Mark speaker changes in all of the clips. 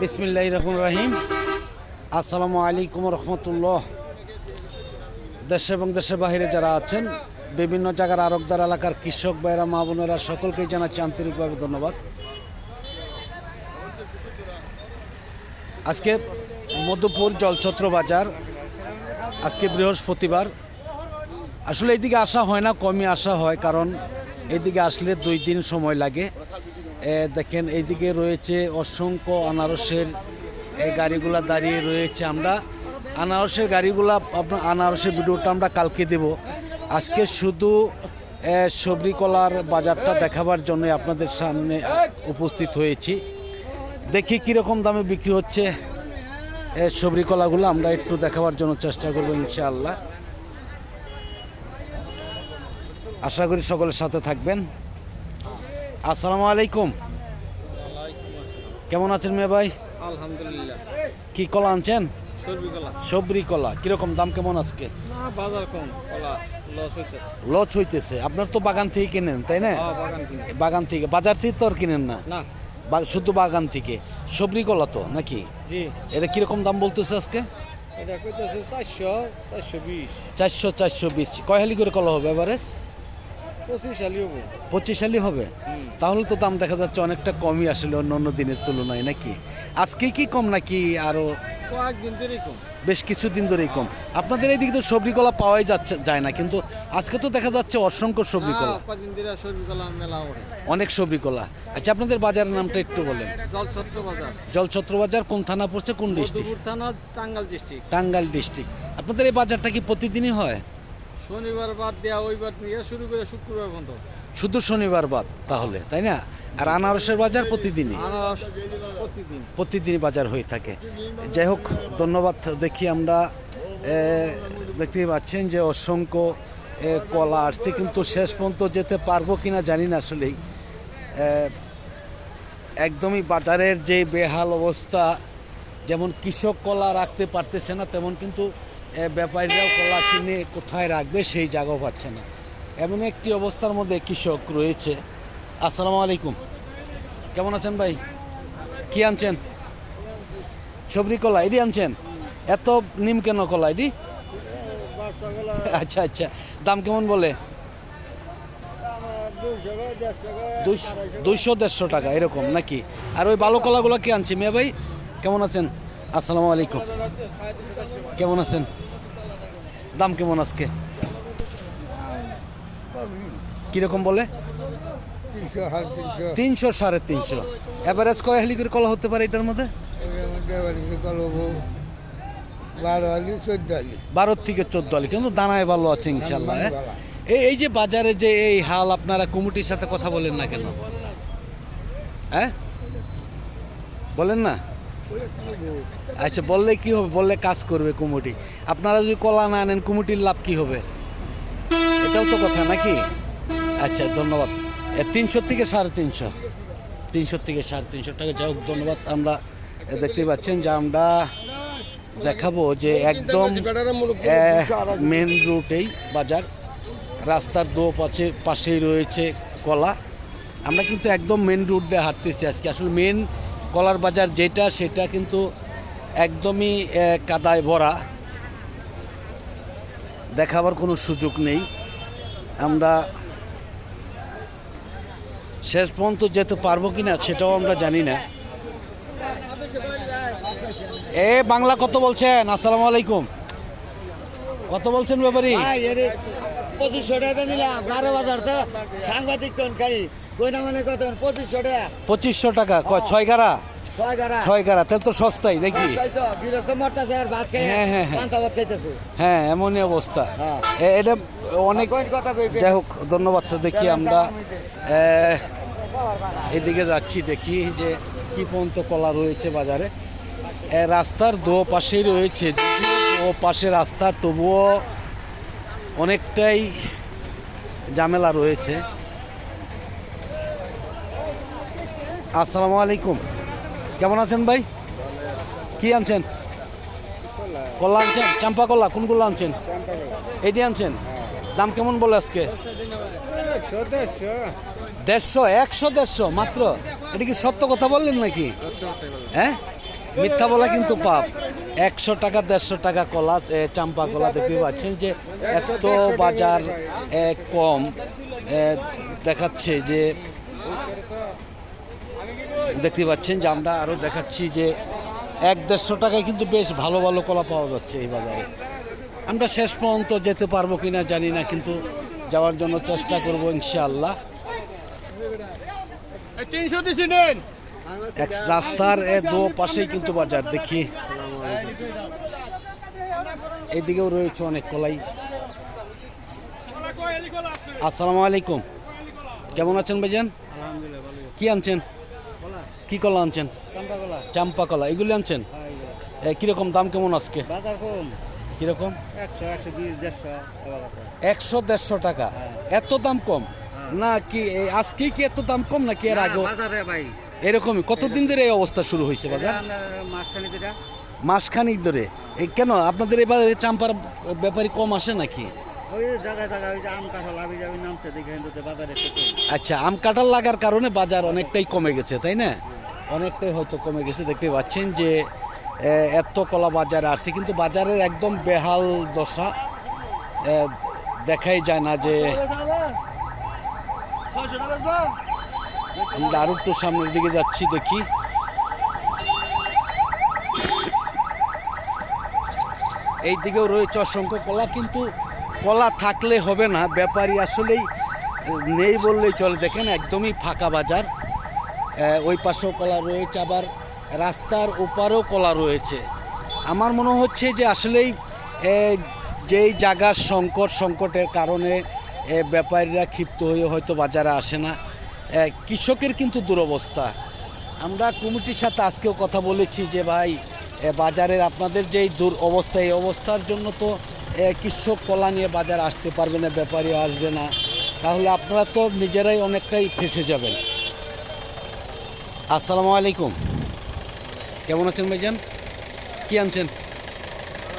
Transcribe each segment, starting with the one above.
Speaker 1: বিসমিল্লাহির রহমানির রহিম। আসসালামু আলাইকুম রহমতুল্লাহ। দেশে এবং দেশের বাইরে যারা আছেন, বিভিন্ন জায়গার আরকদার এলাকার কৃষক ভাইরা, মা বোনেরা, সকলকেই জানাচ্ছি আন্তরিকভাবে ধন্যবাদ। আজকে মধুপুর জলছত্র বাজার, আজকে বৃহস্পতিবার। আসলে এইদিকে আসা হয় না, কমই আসা হয়, কারণ এইদিকে আসলে 2 দিন সময় লাগে। দেখেন এইদিকে রয়েছে অসংখ্য আনারসের গাড়িগুলা দাঁড়িয়ে রয়েছে। আমরা আনারসের গাড়িগুলা, আপনার আনারসের ভিডিওটা আমরা কালকে দেব। আজকে শুধু সবরি কলার বাজারটা দেখাবার জন্য আপনাদের সামনে উপস্থিত হয়েছি। দেখি কীরকম দামে বিক্রি হচ্ছে সবরি কলাগুলো, আমরা একটু দেখাবার জন্য চেষ্টা করব ইনশাআল্লাহ। আশা করি সকলের সাথে থাকবেন। আসসালামু আলাইকুম, কেমন আছেন মেয়ে ভাই?
Speaker 2: আলহামদুলিল্লাহ।
Speaker 1: কি কলা আনছেন?
Speaker 2: সবরি কলা।
Speaker 1: সবরি কলা কিরকম দাম, কেমন আজকে?
Speaker 2: বাজার কম, কলা লস হইতেছে।
Speaker 1: লস হইতেছে। আপনার তো বাগান থেকে কিনেন, তাই না?
Speaker 2: বাগান কিনে।
Speaker 1: বাগান থেকে, বাজার থেকে তো আর কিনেন না?
Speaker 2: না,
Speaker 1: শুধু বাগান থেকে। সবরি কলা তো নাকি?
Speaker 2: জি।
Speaker 1: এটা কিরকম দাম বলতেছে আজকে?
Speaker 2: এটা কইতেছে 400-420।
Speaker 1: 400-420। কয় হালি করে কলা হবে এভারেজ?
Speaker 2: 25 সালি হবো।
Speaker 1: 25 হালি হবে? তাহলে তো দাম দেখা যাচ্ছে অনেকটা কমই আসলে অন্য দিনের তুলনায়, নাকি? আজকে কি কম নাকি আরো
Speaker 2: কয়েকদিন ধরেই কম?
Speaker 1: বেশ কিছুদিন ধরেই কম। আপনাদের এইদিকে তো সবরি কলা পাওয়াই যায় না, কিন্তু আজকে তো দেখা যাচ্ছে অসংখ্য সবরি কলা,
Speaker 2: কয়েকদিন ধরে সবরি কলা মেলা ওঠে।
Speaker 1: অনেক সবরি কলা। আচ্ছা, আপনাদের বাজারের নামটা একটু বলেন।
Speaker 2: জলছত্র বাজার।
Speaker 1: জলছত্র বাজার কোন থানা পড়ছে, কোন ডিস্ট্রিক্ট?
Speaker 2: মধুপুর থানা, টাঙ্গাইল ডিস্ট্রিক্ট।
Speaker 1: টাঙ্গাইল ডিস্ট্রিক্ট। আপনাদের এই বাজারটা কি প্রতিদিনই হয়?
Speaker 2: শনিবার বাদ দেওয়া, ওইবার নিয়ে শুরু করে শুক্রবার বন্ধ।
Speaker 1: শুধু শনিবার বাদ তাহলে, তাই না? আর আনারসের বাজার প্রতিদিনই?
Speaker 2: আনারস প্রতিদিন।
Speaker 1: প্রতিদিনই বাজার হয়ে থাকে। যাই হোক, ধন্যবাদ। দেখি আমরা দেখতেই পাচ্ছেন যে অসংখ্য কলা আসছে, কিন্তু শেষ পর্যন্ত যেতে পারবো কিনা জানি না। আসলেই একদমই বাজারের যে বেহাল অবস্থা, যেমন কৃষক কলা রাখতে পারতেছে না, তেমন কিন্তু ব্যাপারীরাও কলা কিনে কোথায় রাখবে সেই জায়গাও পাচ্ছে না। এমন একটি অবস্থার মধ্যে কৃষক রয়েছে। আসসালামু আলাইকুম, কেমন আছেন ভাই? কি আনছেন? সবরি কলা এটি আনছেন? এত নিম কেন কলা এটি? আচ্ছা আচ্ছা, দাম কেমন বলে? 200-150 টাকা এরকম নাকি? আর ওই ভালো কলাগুলো কি আনছি মেয়ে ভাই? কেমন আছেন? আসসালামু আলাইকুম, কেমন আছেন? দাম কেমন আজকে? কিরকম বলে? 300-350। এভারেজ কয় হালি করে কলা হতে পারে এটার মধ্যে? 12 থেকে 14 হালি, কিন্তু দানায় ভালো আছে ইনশাল্লাহ। এই যে বাজারে যে এই হাল, আপনারা কমিটির সাথে কথা বলেন না কেন? হ্যাঁ, বলেন না? আচ্ছা, বললে কি হবে? বললে কাজ করবে কমিটি। আপনারা যদি কলা না আনেন, কমিটির লাভ কি হবে? এটাও তো কথা নাকি? আচ্ছা, ধন্যবাদ। 300 থেকে 350, 300 থেকে 350 টাকা। যাই হোক, ধন্যবাদ। আমরা দেখতেই পাচ্ছেন যে আমরা দেখাবো যে একদম মেন রুটেই বাজার, রাস্তার পাশেই রয়েছে কলা। আমরা কিন্তু একদম মেন রুট দিয়ে হাঁটতেছি আজকে। আসলে মেন কলার বাজার যেটা, সেটা কিন্তু একদমই কাদায় ভরা, দেখাবার কোনো সুযোগ নেই। আমরা শেষ পর্যন্ত যেতে পারবো কিনা সেটাও আমরা জানি না। বাংলা কত বলছেন? আসসালামু আলাইকুম, কত বলছেন ব্যাপারী?
Speaker 3: 2500 টাকা নিলাম, 12 বাজার তো সাংবাদিক মানে কত? 2500 টাকা।
Speaker 1: 2500 টাকা কয়? 6 গাড়া? 6 গাড়া, তাহলে তো সস্তাই নাকি? হ্যাঁ, এমনই অবস্থা। এটা অনেক কথা। যাই হোক, ধন্যবাদ। দেখি আমরা এদিকে যাচ্ছি, দেখি যে কি পর্যন্ত কলা রয়েছে বাজারে। রাস্তার দো পাশেই রয়েছে, ও পাশে রাস্তার, তবুও অনেকটাই ঝামেলা রয়েছে। আসসালামু আলাইকুম, কেমন আছেন ভাই? কি আনছেন? কলা আনছেন? চাম্পা কলা? কোনগুলো আনছেন? এটি আনছেন? দাম কেমন বলে আজকে?
Speaker 2: 150-150
Speaker 1: 150 মাত্র? এটা কি সত্য কথা বললেন নাকি? হ্যাঁ, মিথ্যা বলা কিন্তু পাপ। 100 টাকা 150 টাকা কলা, চাম্পা কলা দেখতে পাচ্ছেন যে এত বাজার কম দেখাচ্ছে যে, দেখতে পাচ্ছেন যে আমরা আরও দেখাচ্ছি যে 100-150 টাকায় কিন্তু বেশ ভালো ভালো কলা পাওয়া যাচ্ছে এই বাজারে। আমরা শেষ পর্যন্ত যেতে পারবো কিনা জানি না, কিন্তু যাওয়ার জন্য চেষ্টা করবো ইনশাআল্লাহ। এক রাস্তার দু পাশেই কিন্তু বাজার দেখি, এদিকেও রয়েছে অনেক কলাই। আসসালামু আলাইকুম, কেমন আছেন ভাইজান? কি আনছেন? কি কলা আনছেন? চাম্পা কলা এগুলি আনছেন? কিরকম দাম কেমন আজকে?
Speaker 3: বাজার কম,
Speaker 1: কিরকম?
Speaker 3: 100, 120, 150
Speaker 1: টাকা। এত দাম কম না কি আজকে কি এত দাম কম নাকি এর আগে
Speaker 3: বাজারে ভাই
Speaker 1: এরকমই? কতদিন ধরে এই অবস্থা শুরু হয়েছে বাজার?
Speaker 3: মাঝখানে যেটা
Speaker 1: মাসখানিক ধরে। কেন আপনাদের এবার চাম্পার ব্যাপারী কম আসে নাকি?
Speaker 3: ওই জায়গায় জায়গায় ওই যে আম কাঁঠাল আবি যাবি নামছে দেখে বাজারে একটু কম।
Speaker 1: আচ্ছা, আম কাঁঠাল লাগার কারণে বাজার অনেকটাই কমে গেছে, তাই না? অনেকটাই হয়তো কমে গেছে। দেখতে পাচ্ছেন যে এত কলা বাজারে আসছে, কিন্তু বাজারের একদম বেহাল দশা, দেখাই যায় না যে। আমরা আরো একটু সামনের দিকে যাচ্ছি, দেখি এই দিকেও রয়েছে অসংখ্য কলা, কিন্তু কলা থাকলে হবে না, ব্যাপারী আসলেই নেই বললেই চলে। দেখেন একদমই ফাঁকা বাজার। ওই পাশেও কলা রয়েছে, আবার রাস্তার ওপারেও কলা রয়েছে। আমার মনে হচ্ছে যে আসলেই যেই জায়গার সংকটের কারণে ব্যাপারীরা ক্ষিপ্ত হয়ে হয়তো বাজারে আসে না। কৃষকের কিন্তু দুরবস্থা। আমরা কমিটির সাথে আজকেও কথা বলেছি যে ভাই, বাজারের আপনাদের যেই অবস্থা, এই অবস্থার জন্য তো কৃষক কলা নিয়ে বাজারে আসতে পারবে না, ব্যাপারী আসবে না, তাহলে আপনারা তো নিজেরাই অনেকটাই ফেঁসে যাবেন। আসসালামু আলাইকুম, কেমন আছেন ভাইজান? কি আনছেন?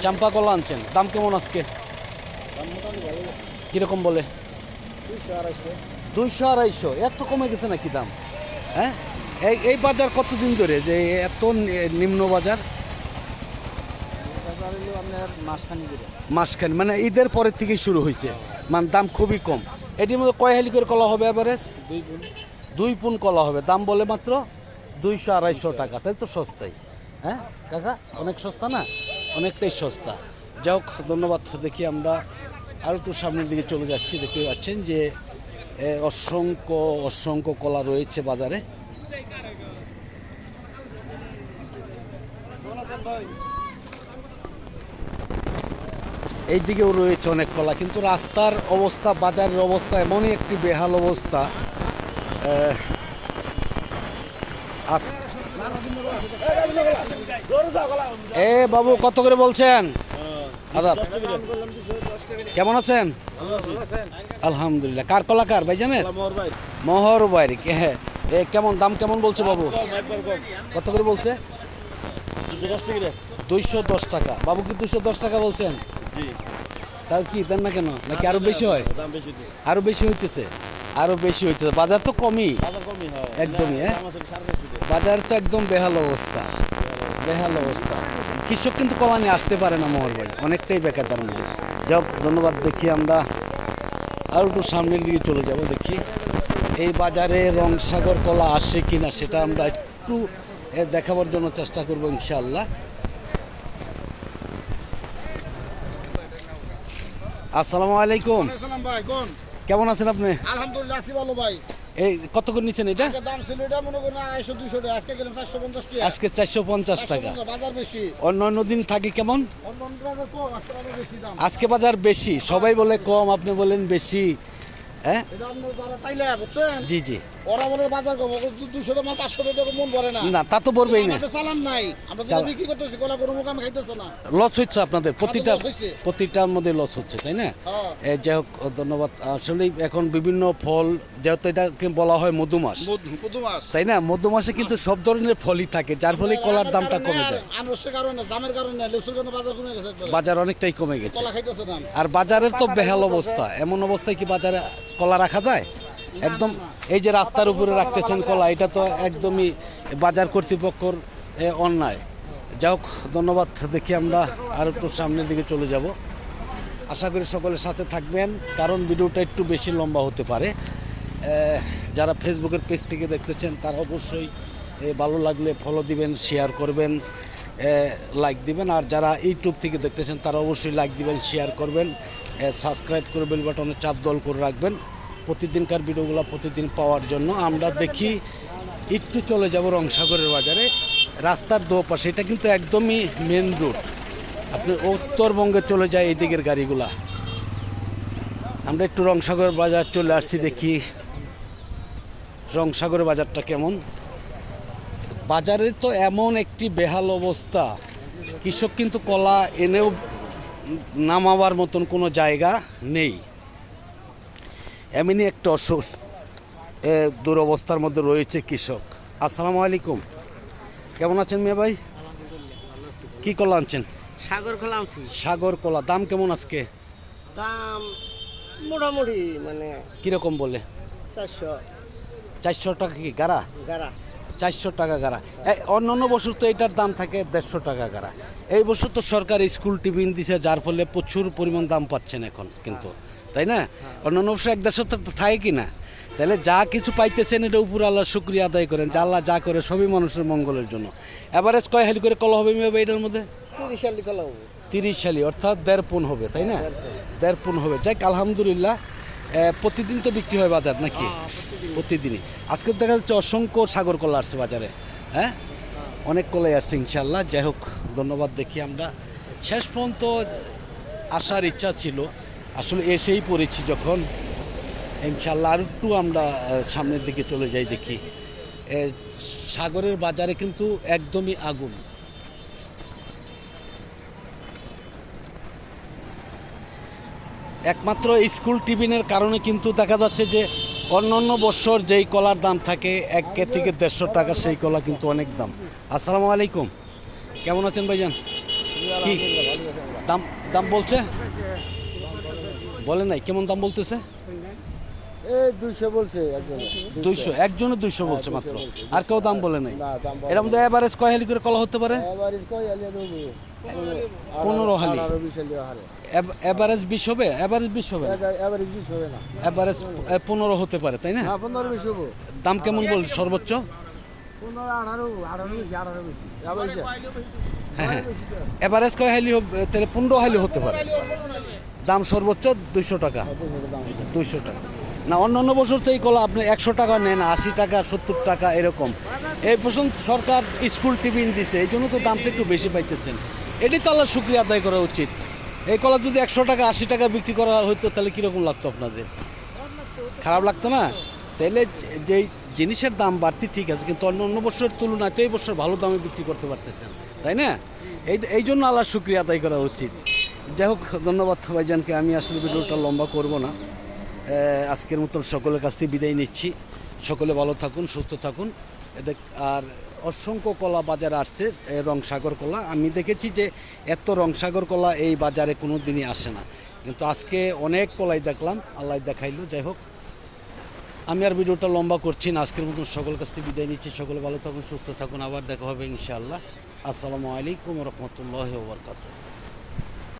Speaker 1: চাম্পা কলা আনছেন, দাম কেমন আজকে? কীরকম বলে? 200-250। এত কমে গেছে নাকি দাম? হ্যাঁ, এই বাজার কতদিন ধরে যে এত নিম্ন বাজার? মাসখানি, মানে ঈদের পরের থেকেই শুরু হয়েছে, মানে দাম খুবই কম। এটির মধ্যে কয় হেলিকের কলা হবে এভারেজ? 2 পুন কলা হবে, দাম বলে মাত্র 200-250 টাকা। তাই তো সস্তাই। হ্যাঁ কাকা, অনেক সস্তা না? অনেকটাই সস্তা। যাই হোক, ধন্যবাদ। দেখি আমরা আর একটু সামনের দিকে চলে যাচ্ছি। দেখতে পাচ্ছেন যে অসংখ্য কলা রয়েছে বাজারে। এই দিকেও রয়েছে অনেক কলা, কিন্তু রাস্তার অবস্থা, বাজারের অবস্থা এমনই একটি বেহাল অবস্থা। বাবু কত করে বলছেন? আদাব, কেমন আছেন? আলহামদুলিল্লাহ। কার কলা কার ভাইজানের? মোহর ভাই। কেমন দাম কেমন বলছে বাবু? কত করে বলছে? 210 টাকা। বাবু কি 210 টাকা বলছেন? তাহলে কি দেন না কেন? নাকি আরো বেশি হয়? আরো বেশি হইতেছে, আরো বেশি হইতেছে। বাজার তো কমই, একদমই। বাজার তো একদম বেহাল অবস্থা, বেহাল অবস্থা। কৃষক কিন্তু কলা নিয়ে আসতে পারে না মোহর ভাই, অনেকটাই বেকার তার মধ্যে। যাক, ধন্যবাদ। দেখি আমরা আর একটু সামনের দিকে চলে যাব, দেখি এই বাজারে রংসাগর কলা আসে কিনা সেটা আমরা একটু দেখাবার জন্য চেষ্টা করব ইনশাআল্লাহ। আসসালামু আলাইকুম, কেমন আছেন আপনি?
Speaker 4: আলহামদুলিল্লাহ আছি ভালো ভাই।
Speaker 1: এই কত করে নিচ্ছেন এটা?
Speaker 4: দাম ছিল এটা মনে করেন 250-200 টাকা, আজকে গেলাম 450 টাকা।
Speaker 1: আজকে 450 টাকা।
Speaker 4: বাজার বেশি।
Speaker 1: অন্য দিন থাকে কেমন?
Speaker 4: অন্য বাজার কম, আজকে বাজার বেশি দাম।
Speaker 1: আজকে বাজার বেশি, সবাই বলে কম, আপনি বলেন বেশি। হ্যাঁ,
Speaker 4: এটা আপনার যারা তাইলে বুঝছেন,
Speaker 1: জি জি।
Speaker 4: ওরা বলে বাজার কম, 200 টাকা 500 টাকা মন ভরে না।
Speaker 1: না, তা তো বলবেই না।
Speaker 4: আমাদের চালান নাই, আমরা যেটা বিক্রি করতেছি কলা কোনো মুখ আমি খাইতেছ না।
Speaker 1: লস হচ্ছে আপনাদের
Speaker 4: loss হচ্ছে।
Speaker 1: প্রতিটার মধ্যে লস হচ্ছে, তাই না?
Speaker 4: হ্যাঁ।
Speaker 1: যাই হোক, ধন্যবাদ। আসলে এখন বিভিন্ন ফল, যেহেতু এটাকে বলা হয় মধুমাস,
Speaker 4: মধু মাছ।
Speaker 1: তাই না? মধুমাসে কিন্তু সব ধরনের ফলই থাকে, যার ফলে কলার দামটা কমে যায়।
Speaker 4: আনরসের কারণে, জামের কারণে, লেসুর কারণে বাজার কমে গেছে একবারে।
Speaker 1: বাজার অনেকটাই কমে গেছে।
Speaker 4: কলা খাইতেছে না।
Speaker 1: আর বাজারের তো বেহাল অবস্থা। এমন অবস্থায় কি বাজারে কলা রাখা যায়? একদম এই যে রাস্তার উপরে রাখতেছেন কলা, এটা তো একদমই বাজার কর্তৃপক্ষর অন্যায়। যাই হোক, ধন্যবাদ। দেখি আমরা আর একটু সামনের দিকে চলে যাব। আশা করি সকলের সাথে থাকবেন, কারণ ভিডিওটা একটু বেশি লম্বা হতে পারে। যারা ফেসবুকের পেজ থেকে দেখতেছেন তারা অবশ্যই ভালো লাগলে ফলো দিবেন, শেয়ার করবেন, লাইক দিবেন। আর যারা ইউটিউব থেকে দেখতেছেন তারা অবশ্যই লাইক দিবেন, শেয়ার করবেন, সাবস্ক্রাইব করে বেল বাটনে চাপ দল করে রাখবেন প্রতিদিনকার ভিডিওগুলো প্রতিদিন পাওয়ার জন্য। আমরা দেখি একটু চলে যাব রংসাগরের বাজারে, রাস্তার দোপাশে। এটা কিন্তু একদমই মেন রোড, আপনি উত্তরবঙ্গে চলে যায় এই দিকের গাড়িগুলা। আমরা একটু রংসাগর বাজার চলে আসছি, দেখি রংসাগর বাজারটা কেমন। বাজারের তো এমন একটি বেহাল অবস্থা, কৃষক কিন্তু কলা এনেও নামাবার মতন কোনো জায়গা নেই। এমনই একটা দুরবস্থার মধ্যে রয়েছে কৃষক। আসসালামু আলাইকুম, কেমন আছেন মিয়া ভাই? কি কলা আনছেন?
Speaker 3: সাগর খোলা আনছি।
Speaker 1: সাগর কলা দাম কেমন আজকে?
Speaker 3: দাম মোটামুটি মানে
Speaker 1: কীরকম বলে?
Speaker 3: 400
Speaker 1: 400 টাকা কি গাড়া?
Speaker 3: গাড়া।
Speaker 1: 400 টাকা গাড়া। অন্য বছর তো এটার দাম থাকে 150 টাকা গাড়া। এই বছর তো সরকার স্কুল টিফিন দিছে, যার ফলে প্রচুর পরিমাণ দাম পাচ্ছেন এখন কিন্তু, তাই না? অন্যান্য বছর 150 টাকা থাকে কি না? তাহলে যা কিছু পাইতেছেন এটা উপর আল্লাহর শুকরিয়া আদায় করেন, যে আল্লাহ যা করে সবই মানুষের মঙ্গলের জন্য। এভারেজ কয় হালি করে কলা হবে মিয়া ভাই এটার মধ্যে?
Speaker 3: 30 সালি কলা হবে।
Speaker 1: 30 সালি, অর্থাৎ 1.5 পুন হবে, তাই না? 1.5 পুন হবে। যাক আলহামদুলিল্লাহ। প্রতিদিন তো বিক্রি হয় বাজার নাকি? প্রতিদিনই। আজকে দেখা যাচ্ছে অসংখ্য সাগর কলা আসছে বাজারে, হ্যাঁ অনেক কলাই আসছে ইনশাল্লাহ। যাই হোক, ধন্যবাদ। দেখি আমরা শেষ পর্যন্ত আসার ইচ্ছা ছিল, আসলে এসেই পড়েছি যখন। ইনশাল্লাহ আর একটু আমরা সামনের দিকে চলে যাই, দেখি সাগরের বাজারে কিন্তু একদমই আগুন। একমাত্র স্কুল টিফিনের কারণে কিন্তু দেখা যাচ্ছে যে অন্য বছর যেই কলার দাম থাকে 1 থেকে 150 টাকা, সেই কলা কিন্তু অনেক দাম। আসসালামু আলাইকুম, কেমন আছেন ভাইজান? কি দাম দাম বলছে? বলে নাই, কেমন দাম বলতেছে?
Speaker 3: এই 200 বলছে একজন।
Speaker 1: 200, একজনে 200 বলছে মাত্র, আর কেউ দাম বলে নাই। এর মধ্যে এভারেজ কয় হালি করে কলা হতে পারে?
Speaker 3: এভারেজ কয় আলি হবে?
Speaker 1: 15 হালি।
Speaker 3: 20 আলি হারে।
Speaker 1: এভারেজ 20 হবে? এভারেজ 20 হবে,
Speaker 3: এভারেজ 20 হবে না।
Speaker 1: এভারেজ 15 হতে পারে, তাই না?
Speaker 3: হ্যাঁ 15 20 হবে।
Speaker 1: দাম কেমন বল সর্বোচ্চ?
Speaker 3: 15 18 বেশি 18 বেশি।
Speaker 1: হ্যাঁ, এভারেজ কয় হালি হবে? তাহলে 15 হালি হতে পারে। দাম সর্বোচ্চ 200 টাকা। 200 টাকা না, অন্য বছর তো এই কলা আপনি 100 টাকা নেন, 80 টাকা 70 টাকা এরকম। এই পর্যন্ত সরকার স্কুল টিফিন দিছে, এই জন্য তো দামটা একটু বেশি পাইতেছেন। এটি তো আল্লাহর শুকরিয়া আদায় করা উচিত। এই কলা যদি 100 টাকা 80 টাকা বিক্রি করা হতো তাহলে কীরকম লাগতো আপনাদের? খারাপ লাগতো না? তাহলে যেই জিনিসের দাম বাড়তি ঠিক আছে, কিন্তু অন্য বছরের তুলনায় তো এই বছর ভালো দামে বিক্রি করতে পারতেছেন, তাই না? এই জন্য আল্লাহর শুকরিয়া আদায় করা উচিত। যাই হোক, ধন্যবাদ ভাইজানকে। আমি আসলে ভিডিওটা লম্বা করব না, আজকের মতন সকলের কাছ থেকে বিদায় নিচ্ছি। সকলে ভালো থাকুন, সুস্থ থাকুন। আর অসংখ্য কলা বাজারে আসছে, রংসাগর কলা। আমি দেখেছি যে এত রংসাগর কলা এই বাজারে কোনো দিনই আসে না, কিন্তু আজকে অনেক কলাই দেখলাম, আল্লাহ দেখাইলো। যাই হোক, আমি আর ভিডিওটা লম্বা করছি না, আজকের মতন সকলের কাছ থেকে বিদায় নিচ্ছি। সকলে ভালো থাকুন, সুস্থ থাকুন, আবার দেখা হবে ইনশাআল্লাহ। আসসালামু আলাইকুম রহমতুল্লাহি ওয়া বারাকাতুহু।